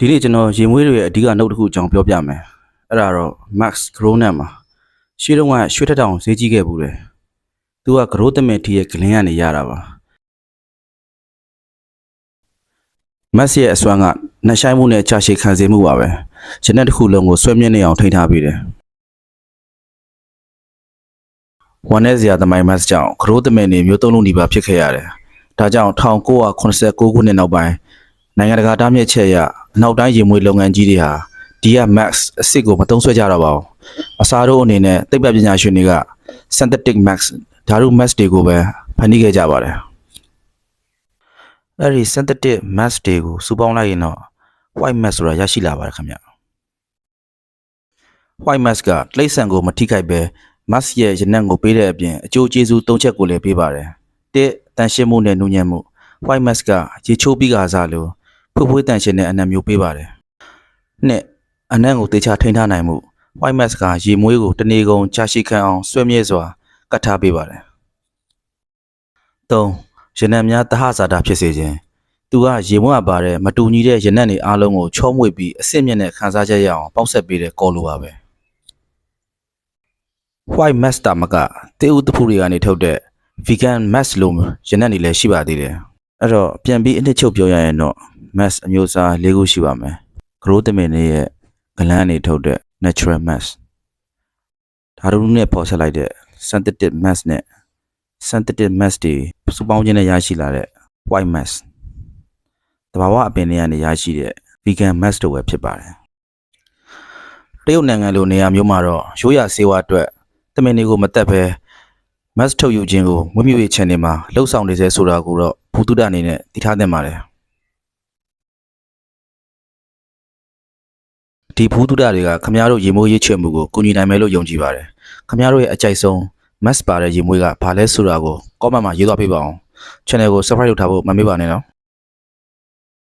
ဒီနေ့ကျွန်တော်ရေမွေးတွေရဲ့အဓိကနှုတ်တစ်ခုအကြောင်းပြောပြမယ်အဲ့ဒါတော့ Max Gronet မှာရှေ့တုန်းကရွှေထက်တောင်ဈေးကြီးခဲ့ဘူးတယ်သူကဂရိုးသမင်ထီရဲ့ဂလင်းကနေရတာပါ Max ရဲ့အစွမ်းကနှဆိုင်မှုနဲ့ကြာရှည်ခံစေမှုပါပဲဂျနက်တစ်ခုလုံးကိုဆွဲမြင့်နေအောင်ထိန်းထားပေးတယ်ဝမ်းနဲ့စရာသမိုင်း Max ကြောင့်ဂရိုးသမင်တွေမျိုးသုံးလုံးနေပါဖြစ်ခဲ့ရတယ်ဒါကြောင့်1989ခုနှစ်နောက်ပိုင်းနိုင်ငံတကာတားမြစ်ချက်အရအနောက်တိုင်းရေမွေးလုပ်ငန်းကြီးတွေဟာဒီက Max အစ်စ်ကိုမသုံးဆွဲကြတော့ပါဘူးအစားတို့အနေနဲ့သိပ္ပံပညာရှင်တွေက synthetic Max ဓာတု Max တွေကိုပဲဖန်တီးခဲ့ကြပါတယ်အဲ့ဒီ synthetic Max တွေကိုစုပေါင်းလိုက်ရင်တော့ white Max ဆိုတာရရှိလာပါတယ်ခင်ဗျ white Max ကတိရစ္ဆာန်ကိုမထိခိုက်ပဲ Max ရဲ့ရနံ့ကိုပေးတဲ့အပြင်အကျိုးကျေးဇူး၃ချက်ကိုလည်းပေးပါတယ်တစ်တန်ရှင်းမှုနဲ့နူးညံ့မှု white Max ကရေချိုးပြီးကစားလို့ဖွေးဖွေးတန်ရှင်းတဲ့အနံ့မျိုးပေးပါတယ်နှစ်အနံ့ကိုတေချာထိန်းထားနိုင်မှု white Max ကရေမွေးကိုတနေကုန်ကြာရှည်ခံအောင်ဆွဲမြဲစွာကတ်ထားပေးပါတယ်သုံးရနံ့များသဟဇာတာဖြစ်စေခြင်းသူကရေမွေးပါတဲ့မတူညီတဲ့ရနံ့တွေအားလုံးကိုချောမွေ့ပြီးအဆင့်မြင့်တဲ့ခံစားချက်ရအောင်ပေါက်ဆက်ပေးတဲ့ကော်လိုပါပဲ white Max တာမကတေးဥတဖူတွေကနေထုတ်တဲ့ vegan Max လို့ရနံ့တွေလည်းရှိပါသေးတယ်အဲ့တော့ပြန်ပြီးအနှစ်ချုပ်ပြောရရင်တော့ Max အမျိုးအစား၄ခုရှိပါမယ်ဂရိုးသမင်တွေရဲ့ဂလန်းအနေထုတ်တဲ့ natural Max ဓာတုနဲ့ပေါ်ဆက်လိုက်တဲ့ synthetic Max နဲ့ synthetic Max တွေစုပေါင်းခြင်းနဲ့ရရှိလာတဲ့ white Max တဘာဝအပင်တွေကနေရရှိတဲ့ vegan Max တို့ပဲဖြစ်ပါတယ်တရုတ်နိုင်ငံလိုနေရာမျိုးမှာတော့ရိုးရာဆေးဝါးအတွက်သမင်တွေကိုမတက်ဘဲ Max ထုတ်ယူခြင်းကိုမွေးမြူရေး channel မှာလှုပ်ဆောင်နေစေဆိုတာကိုတော့ဘူတုဒအနေနဲ့သိထားသင့်ပါတယ်ဒီဘူတုဒတွေကခမရတို့ရေမွေးရေးချွေမှုကိုကူညီနိုင်မယ်လို့ယုံကြည်ပါတယ်ခမရတို့ရဲ့အကြိုက်ဆုံး Max ပါတဲ့ရေမွေးကဘာလဲဆိုတာကို comment မှာရေးသွားပေးပါအောင် channel ကို subscribe လုပ်ထားဖို့မမေ့ပါနဲ့နော်